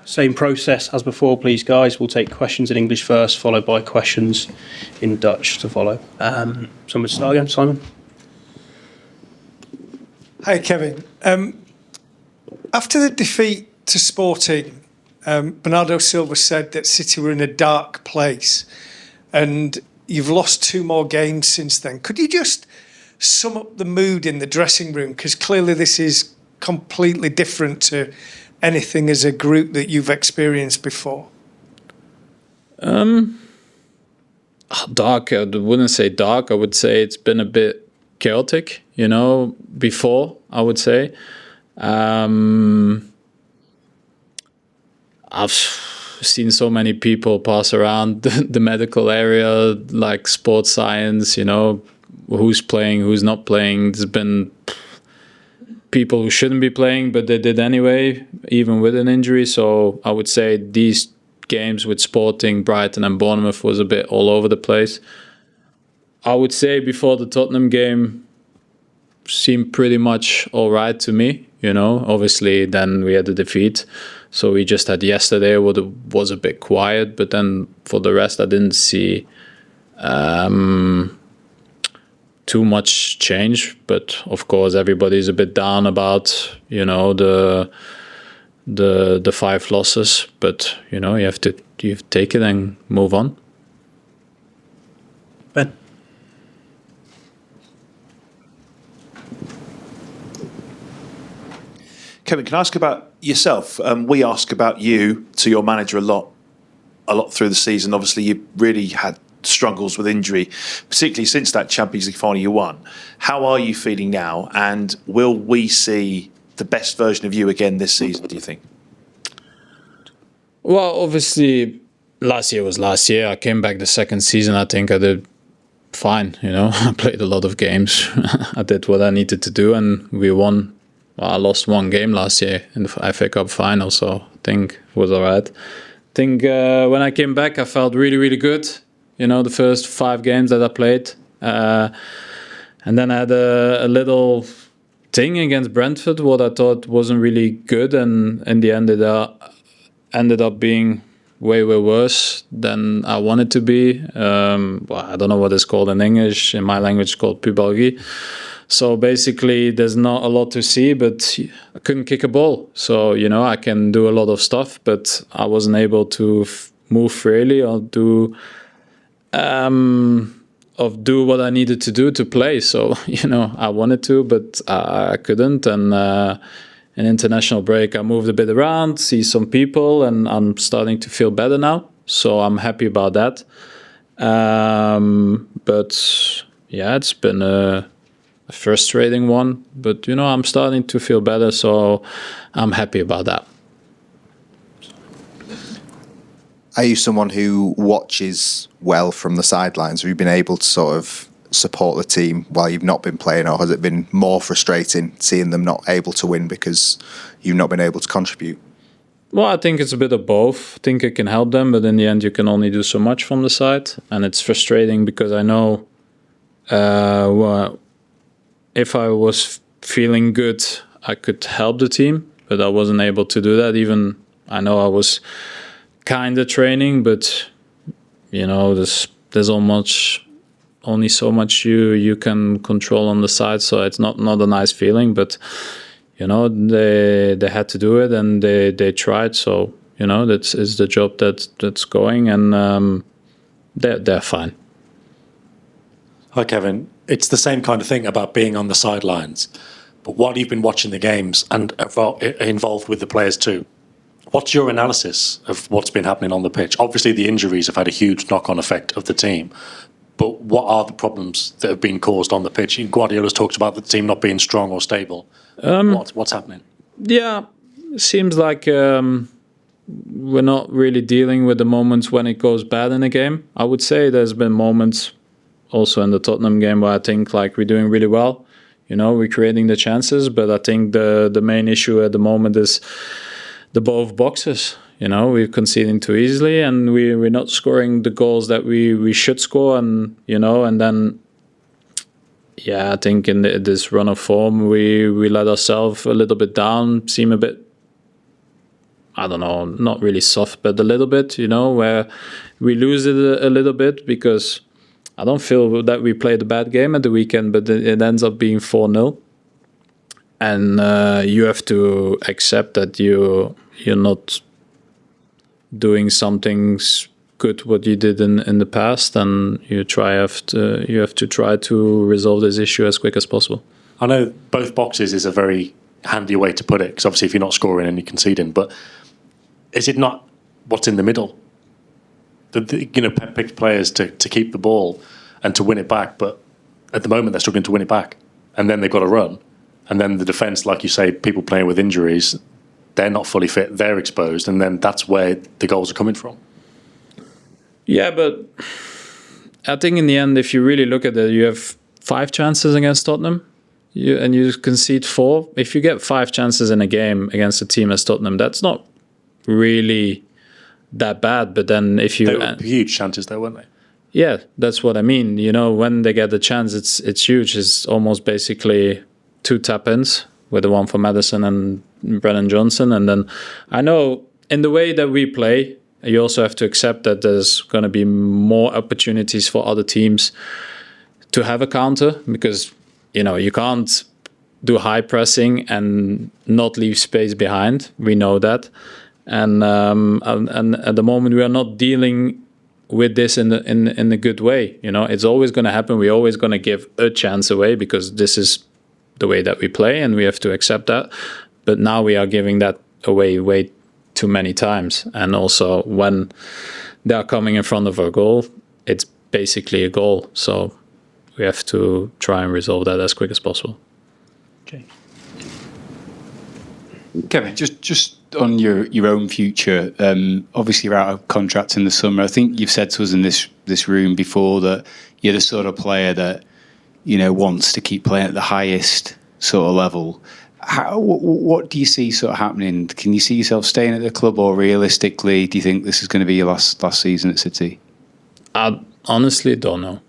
Same process as before, please, guys. We'll take questions in English first, followed by questions in Dutch to follow. Someone start again, Simon. Hi, Kevin. After the defeat to Sporting, Bernardo Silva said that City were in a dark place, and you've lost 2 more games since then. Could you just sum up the mood in the dressing room? Because clearly this is completely different to anything as a group that you've experienced before. Dark, I wouldn't say dark. I would say it's been a bit chaotic, before, I would say. I've seen so many people pass around the medical area, like sports science, who's playing, who's not playing. There's been people who shouldn't be playing, but they did anyway, even with an injury. So I would say these games with Sporting, Brighton and Bournemouth was a bit all over the place. I would say before the Tottenham game seemed pretty much all right to me, Obviously, then we had the defeat. So we just had yesterday what was a bit quiet, but then for the rest I didn't see too much change. But of course everybody's a bit down about the 5 losses, but you have to take it and move on. Ben. Kevin, can I ask about yourself? We ask about you to your manager a lot through the season. Obviously, you really had struggles with injury, particularly since that Champions League final you won. How are you feeling now? And will we see the best version of you again this season, do you think? Well, obviously, last year was last year. I came back the second season. I think I did fine. I played a lot of games. I did what I needed to do, and we won. Well, I lost 1 game last year in the FA Cup final, so I think it was all right. I think when I came back, I felt really, really good. The first 5 games that I played. And then I had a little thing against Brentford, what I thought wasn't really good, and in the end it ended up being way worse than I wanted to be. I don't know what it's called in English. In my language, it's called pubalgie. So basically, there's not a lot to see, but I couldn't kick a ball. So, I can do a lot of stuff, but I wasn't able to move freely or do what I needed to do to play. So, I wanted to, but I couldn't. And in international break, I moved a bit around, see some people, and I'm starting to feel better now. So I'm happy about that. But yeah, it's been a frustrating one, but I'm starting to feel better, so I'm happy about that. Are you someone who watches well from the sidelines? Have you been able to sort of support the team while you've not been playing, or has it been more frustrating seeing them not able to win because you've not been able to contribute? Well, I think it's a bit of both. I think it can help them, but in the end you can only do so much from the side, and it's frustrating because I know if I was feeling good, I could help the team, but I wasn't able to do that. Even I know I was kind of training, but there's only so much you can control on the side, so it's not a nice feeling. But they had to do it, and they tried. So that's is the job that's going, and they're fine. Hi, Kevin. It's the same kind of thing about being on the sidelines. But while you've been watching the games and involved with the players too, what's your analysis of what's been happening on the pitch? Obviously, the injuries have had a huge knock-on effect of the team. But what are the problems that have been caused on the pitch? Guardiola's talked about the team not being strong or stable. What's happening? Yeah, it seems like we're not really dealing with the moments when it goes bad in a game. I would say there's been moments also in the Tottenham game where I think like we're doing really well. We're creating the chances, but I think the main issue at the moment is the both boxes. We're conceding too easily, and we're not scoring the goals that we should score, and and then Yeah, I think in this run of form, we let ourselves a little bit down, seem a bit, I don't know, not really soft, but a little bit, where we lose it a little bit, because I don't feel that we played a bad game at the weekend, but it ends up being 4-0. And you have to accept that you're not doing something good what you did in the past, and you have to try to resolve this issue as quick as possible. I know both boxes is a very handy way to put it, because obviously if you're not scoring and you're conceding, but is it not what's in the middle? Pep picked players to keep the ball and to win it back, but at the moment they're struggling to win it back, and then they've got to run, and then the defence, like you say, people playing with injuries, they're not fully fit, they're exposed, and then that's where the goals are coming from. Yeah, but I think in the end, if you really look at it, you have 5 chances against Tottenham, and you concede 4. If you get 5 chances in a game against a team as Tottenham, that's not really that bad. But then if you... They were huge chances though, weren't they? Yeah, that's what I mean. When they get the chance, it's huge. It's almost basically 2 tap-ins, with the one for Maddison and Brennan Johnson. And then I know in the way that we play, you also have to accept that there's going to be more opportunities for other teams to have a counter, because you can't do high pressing and not leave space behind. We know that, and at the moment we are not dealing with this in a good way. It's always going to happen. We're always going to give a chance away, because this is the way that we play, and we have to accept that. But now we are giving that away way too many times, and also when they are coming in front of our goal, it's basically a goal. So we have to try and resolve that as quick as possible. Okay. Kevin, just on your own future, obviously you're out of contract in the summer. I think you've said to us in this room before that you're the sort of player that wants to keep playing at the highest sort of level. What do you see sort of happening? Can you see yourself staying at the club, or realistically, do you think this is going to be your last season at City? I honestly don't know.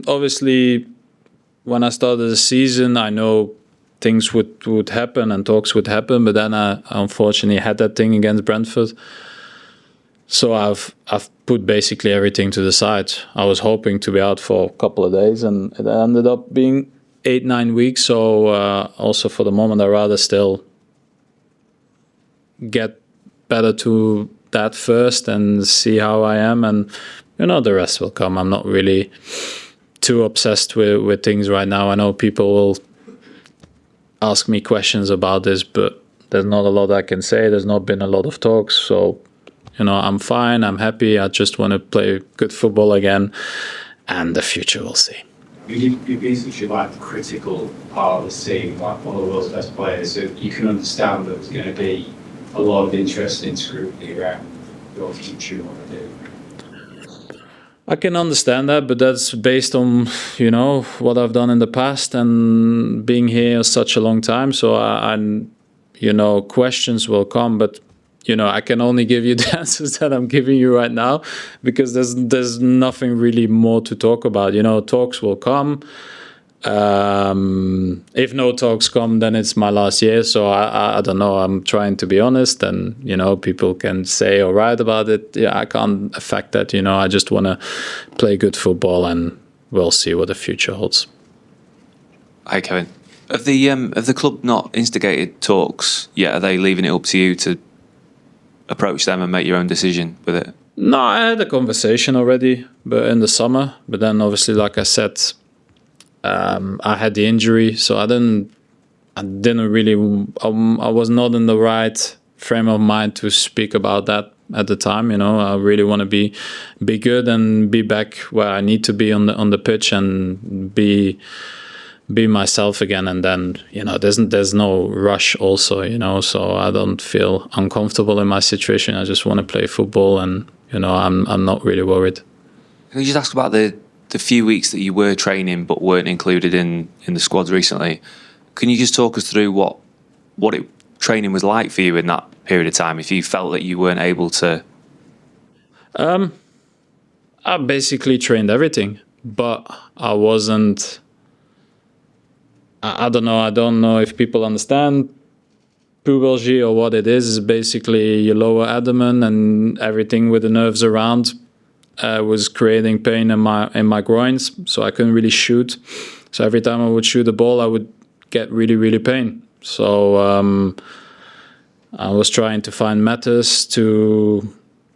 Obviously, when I started the season, I know things would happen and talks would happen, but then I unfortunately had that thing against Brentford. So I've put basically everything to the side. I was hoping to be out for a couple of days, and it ended up being 8-9 weeks. So also for the moment, I'd rather still get better to that first and see how I am, and the rest will come. I'm not really too obsessed with things right now. I know people will ask me questions about this, but there's not a lot I can say. There's not been a lot of talks, so I'm fine. I'm happy. I just want to play good football again, and the future we'll see. You've been such a critical part of the team, one of the world's best players, so you can understand that there's going to be a lot of interest in scrutiny around your future and what to do. I can understand that, but that's based on what I've done in the past and being here such a long time. So questions will come, but I can only give you the answers that I'm giving you right now, because there's nothing really more to talk about. Talks will come. If no talks come, then it's my last year. So I don't know. I'm trying to be honest, and people can say or write about it. Yeah, I can't affect that. I just want to play good football, and we'll see what the future holds. Hi, Kevin. Have the club not instigated talks yet? Are they leaving it up to you to approach them and make your own decision with it? No, I had a conversation already, but in the summer. But then obviously, like I said, I had the injury, so I didn't really. I was not in the right frame of mind to speak about that at the time. I really want to be good and be back where I need to be on the pitch and be myself again. And then there's no rush also. So I don't feel uncomfortable in my situation. I just want to play football, and I'm not really worried. Can you just ask about the few weeks that you were training but weren't included in the squads recently? Can you just talk us through what training was like for you in that period of time, if you felt that you weren't able to? I basically trained everything, but I wasn't I don't know. I don't know if people understand pubalgia or what it is. It's basically your lower abdomen and everything with the nerves around was creating pain in my groins, so I couldn't really shoot. So every time I would shoot a ball, I would get really, really pain. So I was trying to find methods to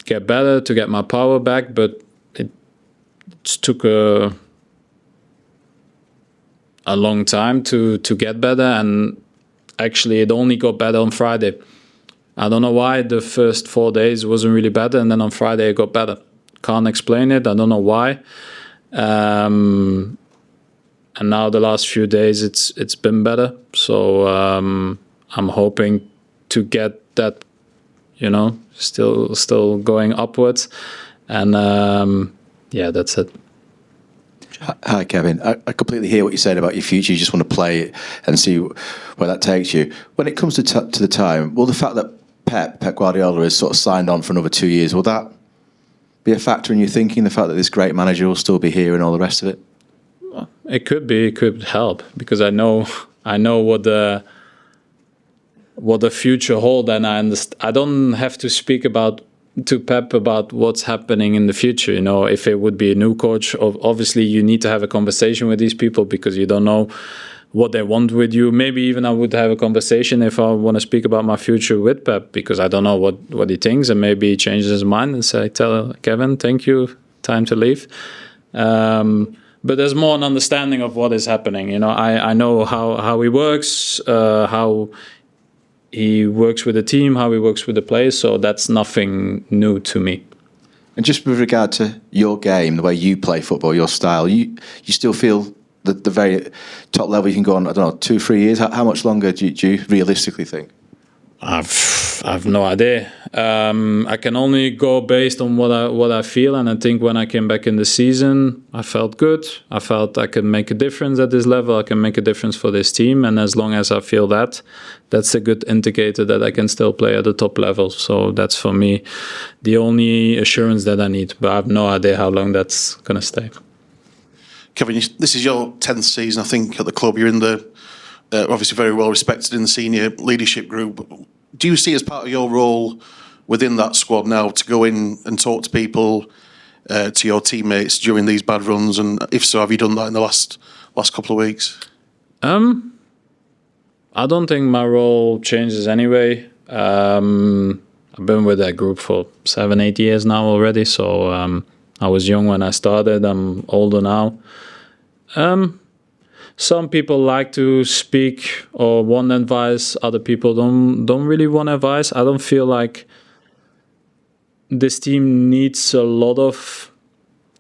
get better, to get my power back, but it took a long time to get better, and actually it only got better on Friday. I don't know why. The first 4 days wasn't really better, and then on Friday it got better. Can't explain it. I don't know why. And now the last few days it's been better. So I'm hoping to get that, still going upwards. And yeah, that's it. Hi, Kevin. I completely hear what you're saying about your future. You just want to play it and see where that takes you. When it comes to the time, will the fact that Pep Guardiola has sort of signed on for another 2 years, will that be a factor in your thinking, the fact that this great manager will still be here and all the rest of it? It could be. It could help, because I know what the future hold, and I understand. I don't have to speak to Pep about what's happening in the future. If it would be a new coach, obviously you need to have a conversation with these people, because you don't know what they want with you. Maybe even I would have a conversation if I want to speak about my future with Pep, because I don't know what he thinks, and maybe he changes his mind and tell Kevin, thank you, time to leave. But there's more an understanding of what is happening. I know how he works, how he works with the team, how he works with the players, so that's nothing new to me. And just with regard to your game, the way you play football, your style, you still feel the very top level you can go on, I don't know, 2-3 years? How much longer do you realistically think? I've no idea. I can only go based on what I feel, and I think when I came back in the season, I felt good. I felt I could make a difference at this level. I can make a difference for this team, and as long as I feel that's a good indicator that I can still play at the top level. So that's for me the only assurance that I need. But I have no idea how long that's going to stay. Kevin, this is your 10th season, I think, at the club. You're in the obviously very well respected in the senior leadership group. Do you see as part of your role within that squad now to go in and talk to people, to your teammates during these bad runs? And if so, have you done that in the last couple of weeks? I don't think my role changes anyway. I've been with that group for 7-8 years now already. So I was young when I started. I'm older now. Some people like to speak or want advice. Other people don't really want advice. I don't feel like this team needs a lot of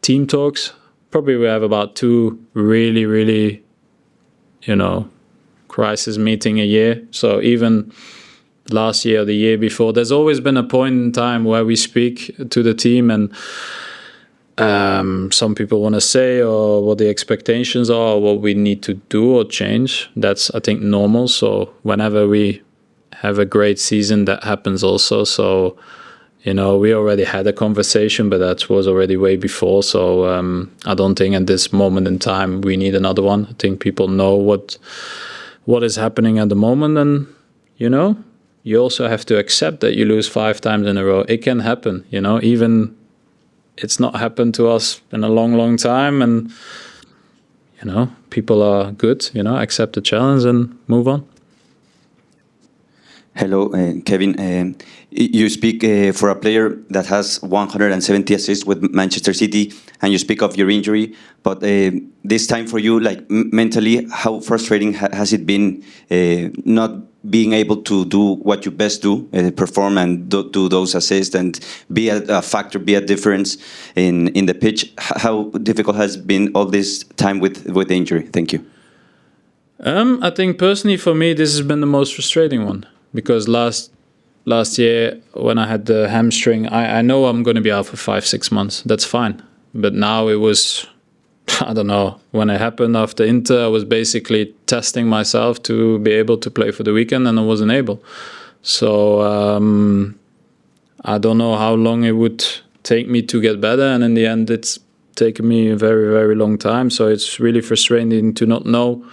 team talks. Probably we have about 2 really, really, crisis meeting a year. So even last year or the year before, there's always been a point in time where we speak to the team, and some people want to say or what the expectations are, or what we need to do or change. That's, I think, normal. So whenever we have a great season, that happens also. So, we already had a conversation, but that was already way before. So I don't think at this moment in time we need another one. I think people know what is happening at the moment, and you also have to accept that you lose 5 times in a row. It can happen, even it's not happened to us in a long, long time, and people are good, accept the challenge and move on. Hello, Kevin. You speak for a player that has 170 assists with Manchester City, and you speak of your injury. But this time for you, like mentally, how frustrating has it been not being able to do what you best do, perform and do those assists and be a factor, be a difference in the pitch? How difficult has been all this time with injury? Thank you. I think personally for me, this has been the most frustrating one. Because last year when I had the hamstring, I know I'm going to be out for 5-6 months. That's fine. But now it was, I don't know, when it happened after Inter, I was basically testing myself to be able to play for the weekend, and I wasn't able. So I don't know how long it would take me to get better. And in the end, it's taken me a very, very long time. So it's really frustrating to not know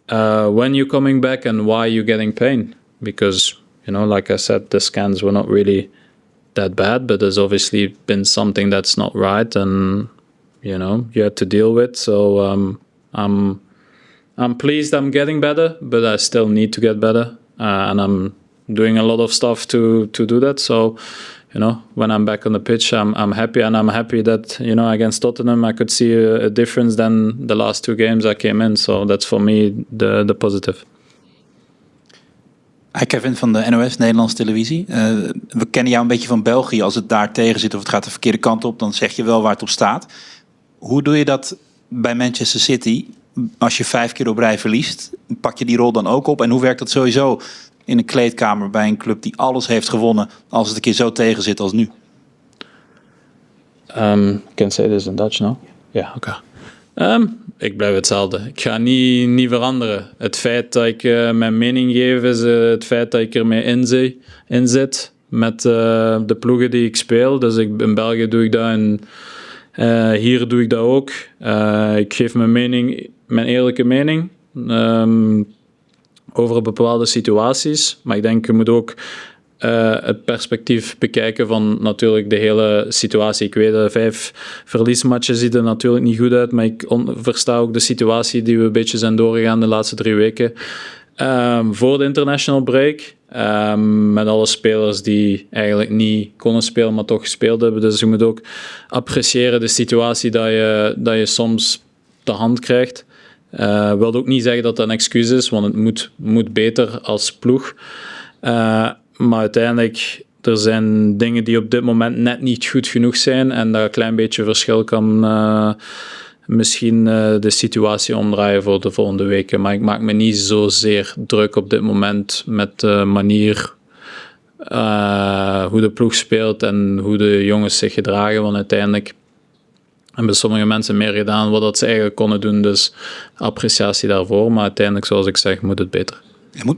when you're coming back and why you're getting pain. Because, like I said, the scans were not really that bad, but there's obviously been something that's not right, and, you had to deal with. So I'm pleased I'm getting better, but I still need to get better. And I'm doing a lot of stuff to do that. So, when I'm back on the pitch, I'm happy, and I'm happy that, against Tottenham, I could see a difference than the last 2 games I came in. So that's for me the positive. Hi Kevin van de NOS, Nederlandse televisie. We kennen jou een beetje van België. Als het daar tegen zit of het gaat de verkeerde kant op, dan zeg je wel waar het op staat. Hoe doe je dat bij Manchester City? Als je 5 keer op rij verliest, pak je die rol dan ook op? En hoe werkt dat sowieso in een kleedkamer bij een club die alles heeft gewonnen, als het een keer zo tegen zit als nu? Can say this in Dutch now? Ja, oké. Ik blijf hetzelfde. Ik ga niet veranderen. Het feit dat ik mijn mening geef is het feit dat ik ermee in zit met de ploegen die ik speel. Dus in België doe ik dat en hier doe ik dat ook. Ik geef mijn eerlijke mening over bepaalde situaties. Maar ik denk, je moet ook het perspectief bekijken van natuurlijk de hele situatie. Ik weet dat 5 verliesmatchen ziet er natuurlijk niet goed uit, maar ik versta ook de situatie die we een beetje zijn doorgegaan de laatste 3 weken. Voor de international break. Met alle spelers die eigenlijk niet konden spelen, maar toch gespeeld hebben. Dus je moet ook appreciëren de situatie dat je soms de hand krijgt. Wil ook niet zeggen dat dat een excuus is, want het moet beter als ploeg. Maar uiteindelijk, er zijn dingen die op dit moment net niet goed genoeg zijn. En dat een klein beetje verschil kan misschien de situatie omdraaien voor de volgende weken. Maar ik maak me niet zozeer druk op dit moment met de manier hoe de ploeg speelt en hoe de jongens zich gedragen. Want uiteindelijk hebben sommige mensen meer gedaan wat ze eigenlijk konden doen. Dus appreciatie daarvoor. Maar uiteindelijk, zoals ik zeg, moet het beter.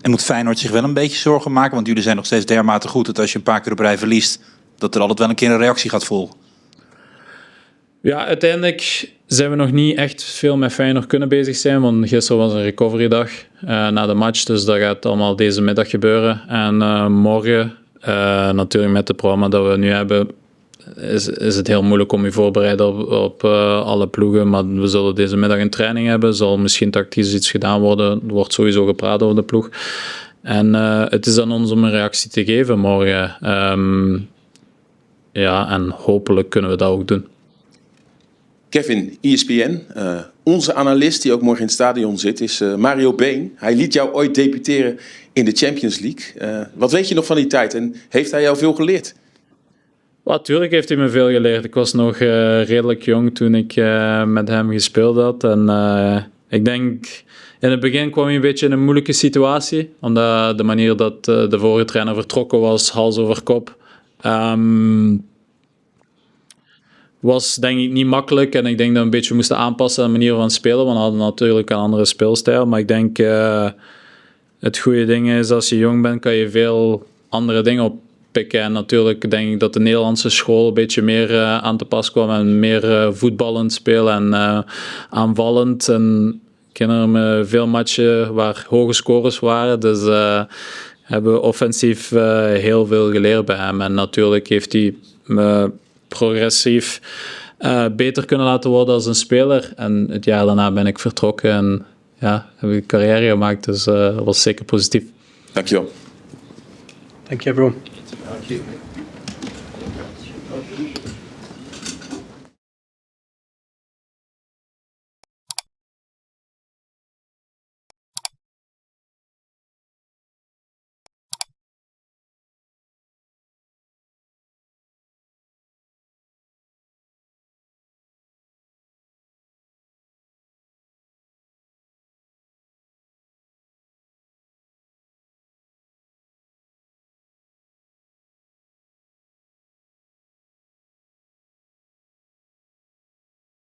En moet Feyenoord zich wel een beetje zorgen maken? Want jullie zijn nog steeds dermate goed dat als je een paar keer op rij verliest, dat er altijd wel een keer een reactie gaat volgen. Ja, uiteindelijk zijn we nog niet echt veel met Feyenoord kunnen bezig zijn. Want gisteren was een recovery dag na de match. Dus dat gaat allemaal deze middag gebeuren. En morgen, natuurlijk met het programma dat we nu hebben, is het heel moeilijk om je voorbereiden op alle ploegen. Maar we zullen deze middag een training hebben. Zal misschien tactisch iets gedaan worden. Er wordt sowieso gepraat over de ploeg. En het is aan ons om een reactie te geven morgen. En hopelijk kunnen we dat ook doen. Kevin, ESPN. Onze analist die ook morgen in het stadion zit is Mario Been. Hij liet jou ooit debuteren in de Champions League. Wat weet je nog van die tijd en heeft hij jou veel geleerd? Natuurlijk heeft hij me veel geleerd. Ik was nog redelijk jong toen ik met hem gespeeld had. En ik denk, in het begin kwam hij een beetje in een moeilijke situatie. Omdat de manier dat de vorige trainer vertrokken was, hals over kop, was denk ik niet makkelijk. En ik denk dat we een beetje moesten aanpassen aan de manier van spelen. Want we hadden natuurlijk een andere speelstijl. Maar ik denk, het goede ding is, als je jong bent, kan je veel andere dingen oppikken. En natuurlijk denk ik dat de Nederlandse school een beetje meer aan te pas kwam. En meer voetballend spelen en aanvallend. En ik herinner me veel matchen waar hoge scores waren. Dus hebben we offensief heel veel geleerd bij hem. En natuurlijk heeft hij me progressief beter kunnen laten worden als een speler. En het jaar daarna ben ik vertrokken en heb ik een carrière gemaakt. Dus dat was zeker positief. Dankjewel. Thank you everyone. Thank you.